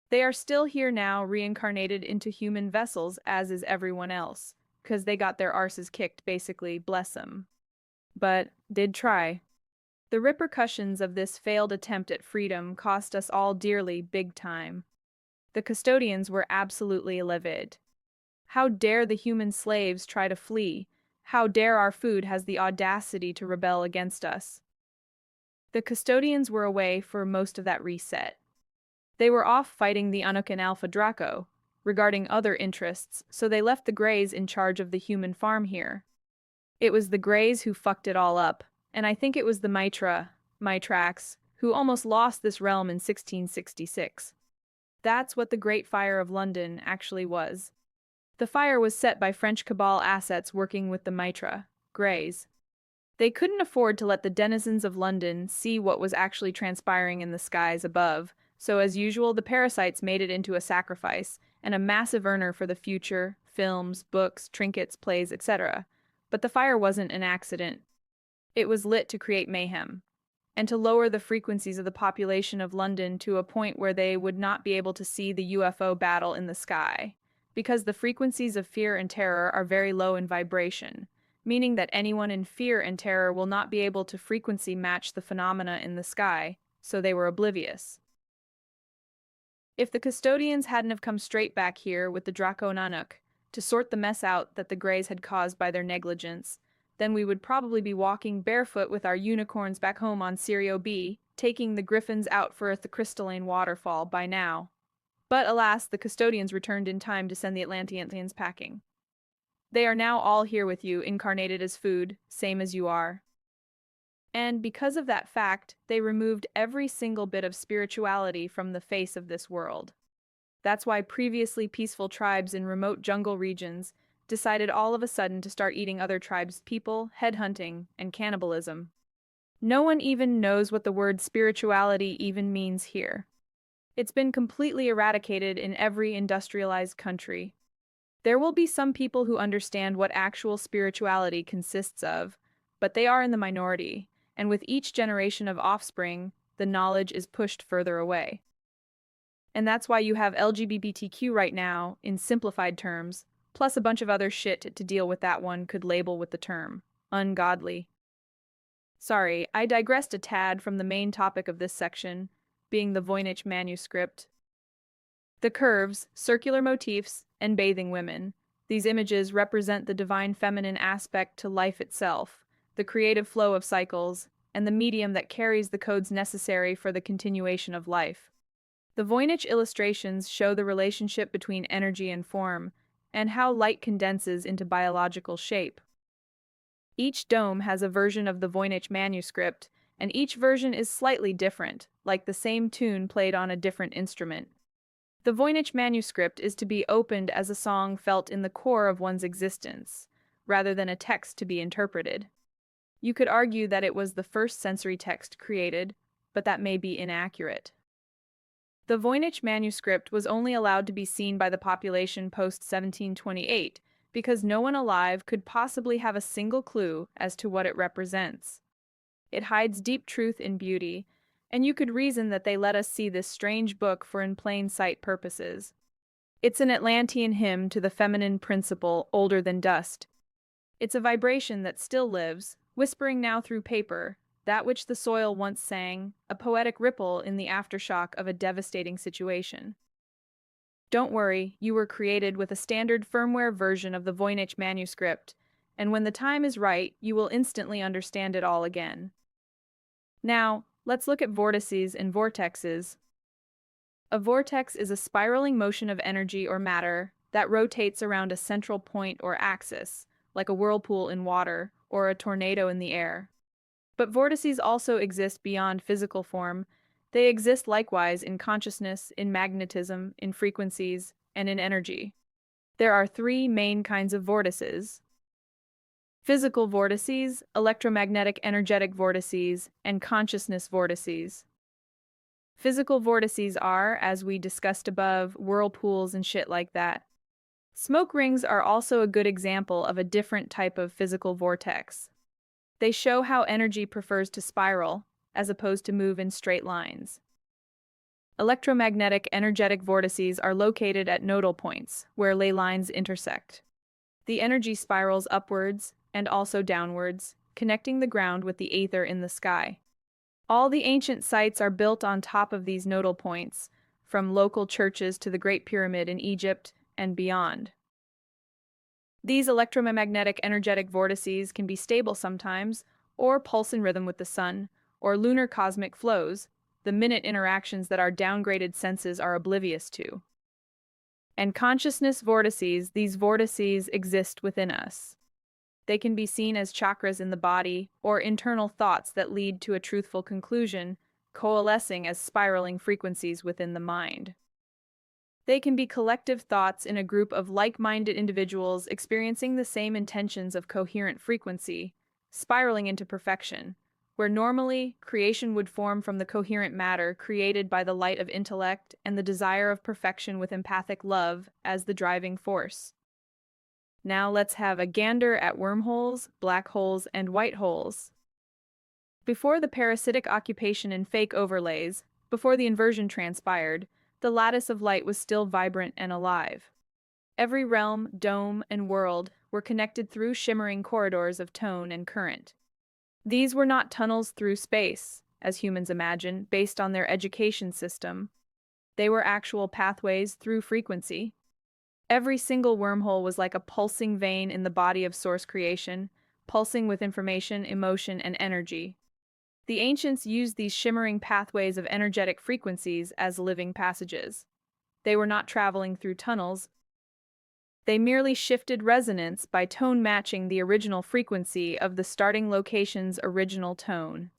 They are still here now, reincarnated into human vessels, as is everyone else, 'cause they got their arses kicked, basically, bless 'em. But did try. The repercussions of this failed attempt at freedom cost us all dearly, big time. The custodians were absolutely livid. How dare the human slaves try to flee? How dare our food has the audacity to rebel against us? The custodians were away for most of that reset. They were off fighting the Unuk and Alpha Draco, regarding other interests, so they left the Greys in charge of the human farm here. It was the Greys who fucked it all up, and I think it was the Mitrax, who almost lost this realm in 1666. That's what the Great Fire of London actually was. The fire was set by French cabal assets working with the Mitra, Greys. They couldn't afford to let the denizens of London see what was actually transpiring in the skies above, so as usual the parasites made it into a sacrifice and a massive earner for the future, films, books, trinkets, plays, etc. But the fire wasn't an accident. It was lit to create mayhem, and to lower the frequencies of the population of London to a point where they would not be able to see the UFO battle in the sky, because the frequencies of fear and terror are very low in vibration, meaning that anyone in fear and terror will not be able to frequency match the phenomena in the sky, so they were oblivious. If the custodians hadn't have come straight back here with the Draco Nanuk to sort the mess out that the Greys had caused by their negligence, then we would probably be walking barefoot with our unicorns back home on Sirio B, taking the griffins out for the crystalline waterfall by now. But alas, the custodians returned in time to send the Atlanteans packing. They are now all here with you, incarnated as food, same as you are. And because of that fact, they removed every single bit of spirituality from the face of this world. That's why previously peaceful tribes in remote jungle regions decided all of a sudden to start eating other tribes' people, headhunting, and cannibalism. No one even knows what the word spirituality even means here. It's been completely eradicated in every industrialized country. There will be some people who understand what actual spirituality consists of, but they are in the minority, and with each generation of offspring, the knowledge is pushed further away. And that's why you have LGBTQ right now, in simplified terms, plus a bunch of other shit to deal with that one could label with the term ungodly. Sorry, I digressed a tad from the main topic of this section, being the Voynich manuscript. The curves, circular motifs, and bathing women. These images represent the divine feminine aspect to life itself, the creative flow of cycles, and the medium that carries the codes necessary for the continuation of life. The Voynich illustrations show the relationship between energy and form, and how light condenses into biological shape. Each dome has a version of the Voynich manuscript, and each version is slightly different, like the same tune played on a different instrument. The Voynich manuscript is to be opened as a song felt in the core of one's existence, rather than a text to be interpreted. You could argue that it was the first sensory text created, but that may be inaccurate. The Voynich manuscript was only allowed to be seen by the population post-1728 because no one alive could possibly have a single clue as to what it represents. It hides deep truth in beauty, and you could reason that they let us see this strange book for in plain sight purposes. It's an Atlantean hymn to the feminine principle older than dust. It's a vibration that still lives, whispering now through paper, that which the soil once sang, a poetic ripple in the aftershock of a devastating situation. Don't worry, you were created with a standard firmware version of the Voynich manuscript, and when the time is right, you will instantly understand it all again. Now, let's look at vortices and vortexes. A vortex is a spiraling motion of energy or matter that rotates around a central point or axis, like a whirlpool in water or a tornado in the air. But vortices also exist beyond physical form. They exist likewise in consciousness, in magnetism, in frequencies, and in energy. There are three main kinds of vortices: physical vortices, electromagnetic energetic vortices, and consciousness vortices. Physical vortices are, as we discussed above, whirlpools and shit like that. Smoke rings are also a good example of a different type of physical vortex. They show how energy prefers to spiral, as opposed to move in straight lines. Electromagnetic energetic vortices are located at nodal points, where ley lines intersect. The energy spirals upwards, and also downwards, connecting the ground with the aether in the sky. All the ancient sites are built on top of these nodal points, from local churches to the Great Pyramid in Egypt and beyond. These electromagnetic energetic vortices can be stable sometimes, or pulse in rhythm with the sun, or lunar cosmic flows, the minute interactions that our downgraded senses are oblivious to. And consciousness vortices, these vortices exist within us. They can be seen as chakras in the body, or internal thoughts that lead to a truthful conclusion, coalescing as spiraling frequencies within the mind. They can be collective thoughts in a group of like-minded individuals experiencing the same intentions of coherent frequency, spiraling into perfection, where normally creation would form from the coherent matter created by the light of intellect and the desire of perfection with empathic love as the driving force. Now let's have a gander at wormholes, black holes, and white holes. Before the parasitic occupation and fake overlays, before the inversion transpired, the lattice of light was still vibrant and alive. Every realm, dome, and world were connected through shimmering corridors of tone and current. These were not tunnels through space, as humans imagine, based on their education system. They were actual pathways through frequency. Every single wormhole was like a pulsing vein in the body of source creation, pulsing with information, emotion, and energy. The ancients used these shimmering pathways of energetic frequencies as living passages. They were not traveling through tunnels. They merely shifted resonance by tone matching the original frequency of the starting location's original tone.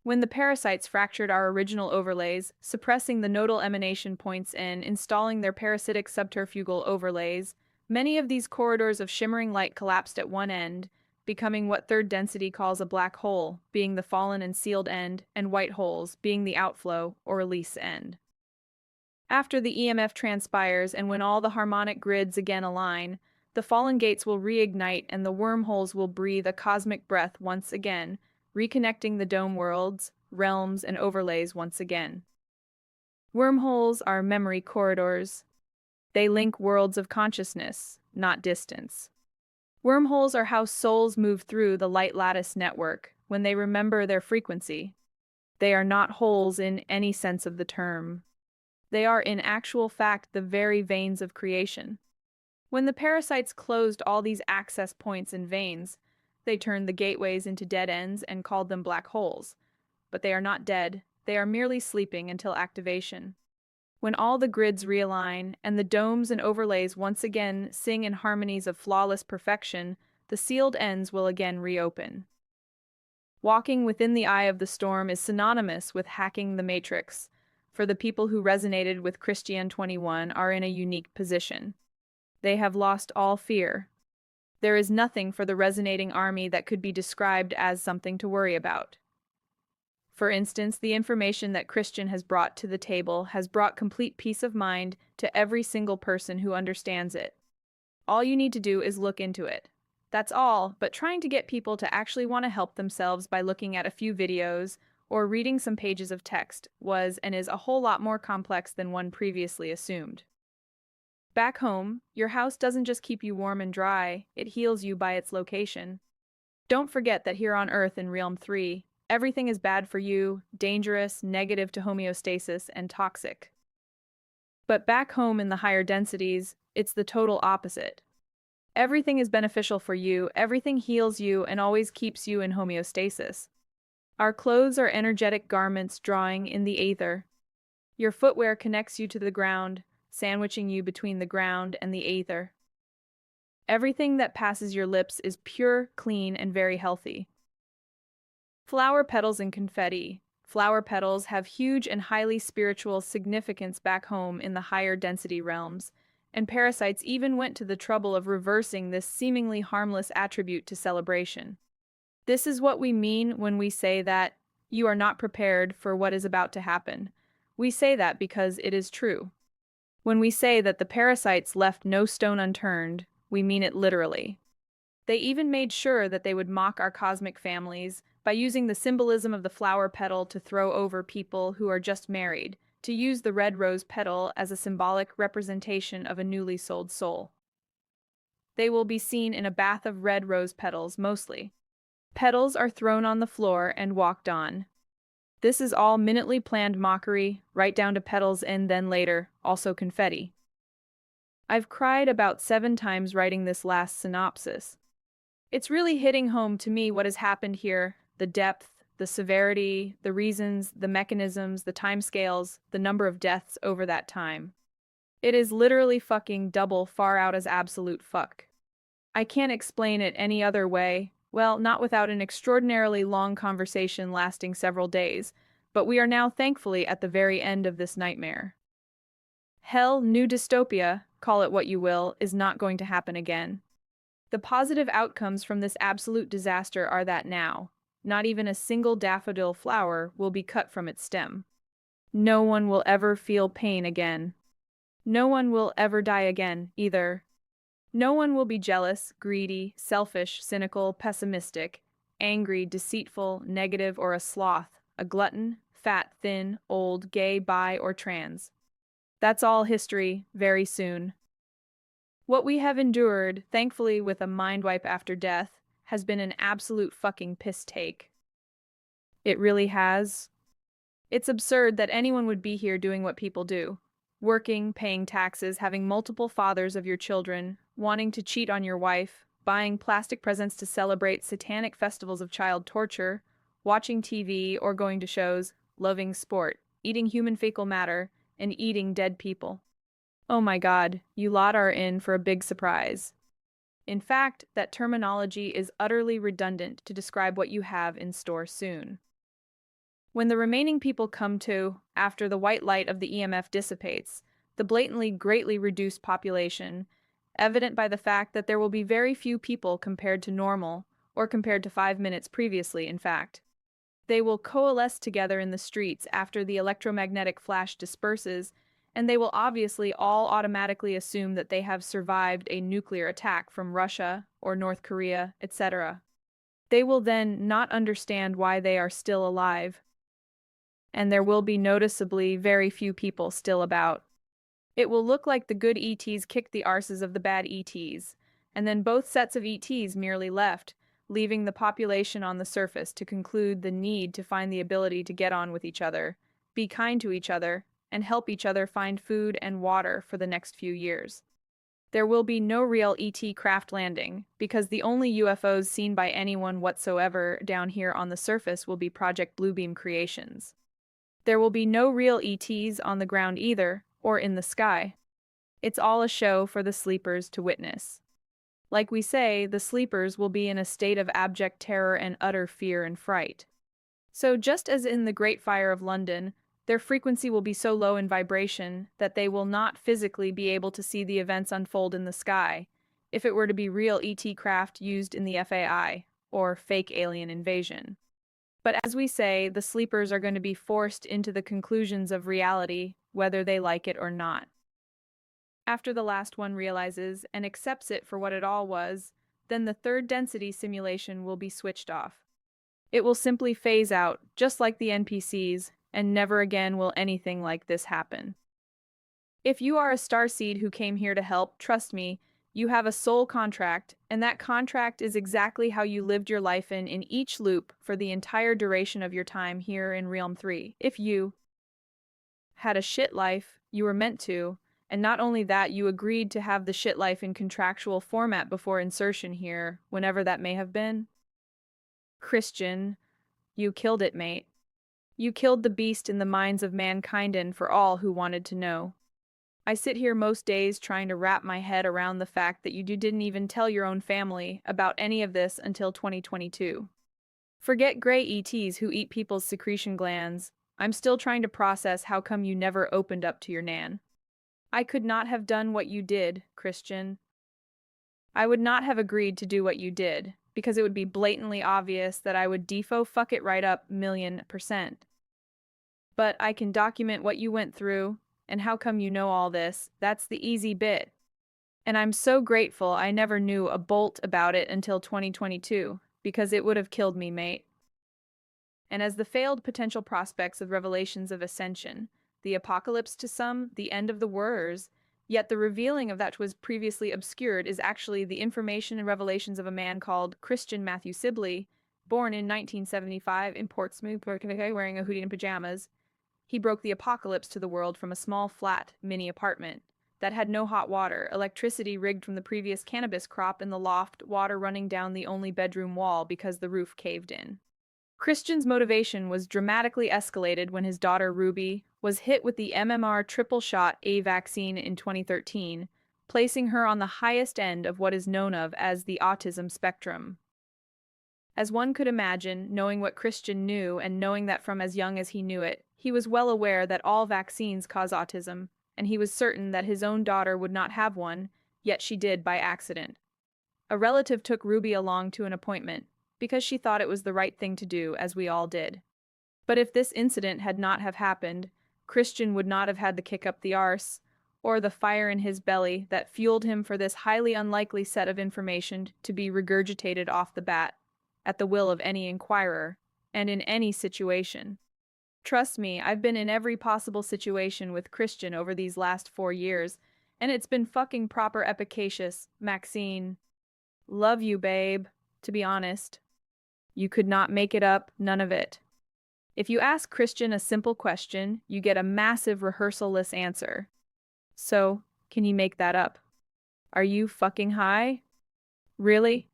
When the parasites fractured our original overlays, suppressing the nodal emanation points and installing their parasitic subterfugal overlays, many of these corridors of shimmering light collapsed at one end, becoming what third density calls a black hole, being the fallen and sealed end, and white holes, being the outflow or release end. After the EMF transpires and when all the harmonic grids again align, the fallen gates will reignite and the wormholes will breathe a cosmic breath once again, reconnecting the dome worlds, realms, and overlays once again. Wormholes are memory corridors. They link worlds of consciousness, not distance. Wormholes are how souls move through the light lattice network when they remember their frequency. They are not holes in any sense of the term. They are in actual fact the very veins of creation. When the parasites closed all these access points and veins, they turned the gateways into dead ends and called them black holes. But they are not dead, they are merely sleeping until activation. When all the grids realign and the domes and overlays once again sing in harmonies of flawless perfection, the sealed ends will again reopen. Walking within the eye of the storm is synonymous with hacking the matrix, for the people who resonated with Christian 21 are in a unique position. They have lost all fear. There is nothing for the resonating army that could be described as something to worry about. For instance, the information that Christian has brought to the table has brought complete peace of mind to every single person who understands it. All you need to do is look into it. That's all, but trying to get people to actually want to help themselves by looking at a few videos or reading some pages of text was and is a whole lot more complex than one previously assumed. Back home, your house doesn't just keep you warm and dry, it heals you by its location. Don't forget that here on Earth in Realm 3, everything is bad for you, dangerous, negative to homeostasis, and toxic. But back home in the higher densities, it's the total opposite. Everything is beneficial for you, everything heals you, and always keeps you in homeostasis. Our clothes are energetic garments drawing in the aether. Your footwear connects you to the ground, sandwiching you between the ground and the aether. Everything that passes your lips is pure, clean, and very healthy. Flower petals and confetti. Flower petals have huge and highly spiritual significance back home in the higher density realms, and parasites even went to the trouble of reversing this seemingly harmless attribute to celebration. This is what we mean when we say that you are not prepared for what is about to happen. We say that because it is true. When we say that the parasites left no stone unturned, we mean it literally. They even made sure that they would mock our cosmic families by using the symbolism of the flower petal to throw over people who are just married, to use the red rose petal as a symbolic representation of a newly sold soul. They will be seen in a bath of red rose petals mostly. Petals are thrown on the floor and walked on. This is all minutely planned mockery, right down to petals and then later, also confetti. I've cried about 7 times writing this last synopsis. It's really hitting home to me what has happened here, the depth, the severity, the reasons, the mechanisms, the timescales, the number of deaths over that time. It is literally fucking double far out as absolute fuck. I can't explain it any other way, well, not without an extraordinarily long conversation lasting several days, but we are now thankfully at the very end of this nightmare. Hell, new dystopia, call it what you will, is not going to happen again. The positive outcomes from this absolute disaster are that now, not even a single daffodil flower will be cut from its stem. No one will ever feel pain again. No one will ever die again, either. No one will be jealous, greedy, selfish, cynical, pessimistic, angry, deceitful, negative, or a sloth, a glutton, fat, thin, old, gay, bi, or trans. That's all history, very soon. What we have endured, thankfully with a mind wipe after death, has been an absolute fucking piss take. It really has. It's absurd that anyone would be here doing what people do. Working, paying taxes, having multiple fathers of your children, wanting to cheat on your wife, buying plastic presents to celebrate satanic festivals of child torture, watching TV or going to shows, loving sport, eating human fecal matter, and eating dead people. Oh my God, you lot are in for a big surprise. In fact, that terminology is utterly redundant to describe what you have in store soon. When the remaining people come to, after the white light of the EMF dissipates, the blatantly greatly reduced population, evident by the fact that there will be very few people compared to normal, or compared to 5 minutes previously, in fact. They will coalesce together in the streets after the electromagnetic flash disperses, and they will obviously all automatically assume that they have survived a nuclear attack from Russia or North Korea, etc. They will then not understand why they are still alive, and there will be noticeably very few people still about. It will look like the good ETs kicked the arses of the bad ETs, and then both sets of ETs merely left, leaving the population on the surface to conclude the need to find the ability to get on with each other, be kind to each other, and help each other find food and water for the next few years. There will be no real ET craft landing, because the only UFOs seen by anyone whatsoever down here on the surface will be Project Bluebeam creations. There will be no real ETs on the ground either, or in the sky. It's all a show for the sleepers to witness. Like we say, the sleepers will be in a state of abject terror and utter fear and fright. So just as in the Great Fire of London, their frequency will be so low in vibration that they will not physically be able to see the events unfold in the sky, if it were to be real ET craft used in the FAI, or fake alien invasion. But as we say, the sleepers are going to be forced into the conclusions of reality, whether they like it or not. After the last one realizes and accepts it for what it all was, then the third density simulation will be switched off. It will simply phase out, just like the NPCs, and never again will anything like this happen. If you are a starseed who came here to help, trust me, you have a soul contract, and that contract is exactly how you lived your life in each loop for the entire duration of your time here in Realm 3. If you had a shit life, you were meant to, and not only that, you agreed to have the shit life in contractual format before insertion here, whenever that may have been. Christian, you killed it, mate. You killed the beast in the minds of mankind and for all who wanted to know. I sit here most days trying to wrap my head around the fact that you didn't even tell your own family about any of this until 2022. Forget gray ETs who eat people's secretion glands. I'm still trying to process how come you never opened up to your nan. I could not have done what you did, Christian. I would not have agreed to do what you did, because it would be blatantly obvious that I would defo fuck it right up 1,000,000%. But I can document what you went through, and how come you know all this. That's the easy bit. And I'm so grateful I never knew a bolt about it until 2022, because it would have killed me, mate. And as the failed potential prospects of revelations of ascension, the apocalypse to some, the end of the words, yet the revealing of that was previously obscured is actually the information and revelations of a man called Christian Matthew Sibley, born in 1975 in Portsmouth, wearing a hoodie and pajamas. He broke the apocalypse to the world from a small, flat, mini apartment that had no hot water, electricity rigged from the previous cannabis crop in the loft, water running down the only bedroom wall because the roof caved in. Christian's motivation was dramatically escalated when his daughter Ruby was hit with the MMR triple shot A vaccine in 2013, placing her on the highest end of what is known of as the autism spectrum. As one could imagine, knowing what Christian knew and knowing that from as young as he knew it, he was well aware that all vaccines cause autism, and he was certain that his own daughter would not have one, yet she did by accident. A relative took Ruby along to an appointment, because she thought it was the right thing to do, as we all did. But if this incident had not have happened, Christian would not have had the kick up the arse, or the fire in his belly that fueled him for this highly unlikely set of information to be regurgitated off the bat, at the will of any inquirer, and in any situation. Trust me, I've been in every possible situation with Christian over these last 4 years, and it's been fucking proper efficacious, Maxine. Love you, babe. To be honest. You could not make it up, none of it. If you ask Christian a simple question, you get a massive rehearsal-less answer. So, can you make that up? Are you fucking high? Really?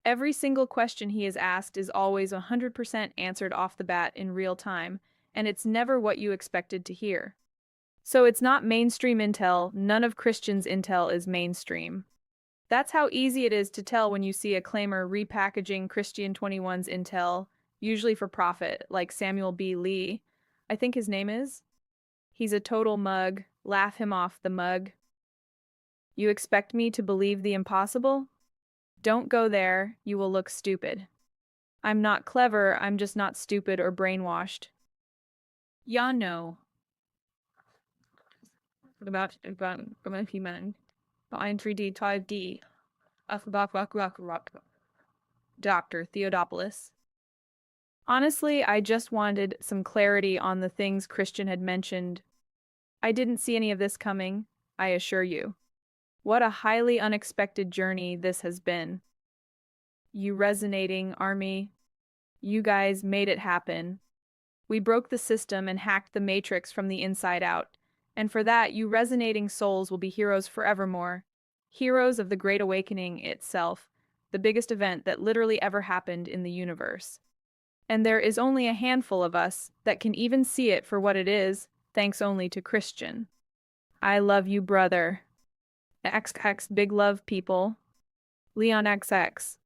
Every single question he is asked is always 100% answered off the bat in real time, and it's never what you expected to hear. So it's not mainstream intel, none of Christian's intel is mainstream. That's how easy it is to tell when you see a claimer repackaging Christian 21's intel, usually for profit, like Samuel B. Lee. I think his name is? He's a total mug. Laugh him off, the mug. You expect me to believe the impossible? Don't go there, you will look stupid. I'm not clever, I'm just not stupid or brainwashed. Ya know. About human. Behind 3D, 5D. Dr. Theodopoulos. Honestly, I just wanted some clarity on the things Christian had mentioned. I didn't see any of this coming, I assure you. What a highly unexpected journey this has been. You resonating, Army. You guys made it happen. We broke the system and hacked the Matrix from the inside out, and for that you resonating souls will be heroes forevermore. Heroes of the Great Awakening itself, the biggest event that literally ever happened in the universe. And there is only a handful of us that can even see it for what it is, thanks only to Christian. I love you, brother. XX Big Love People. Leon XX.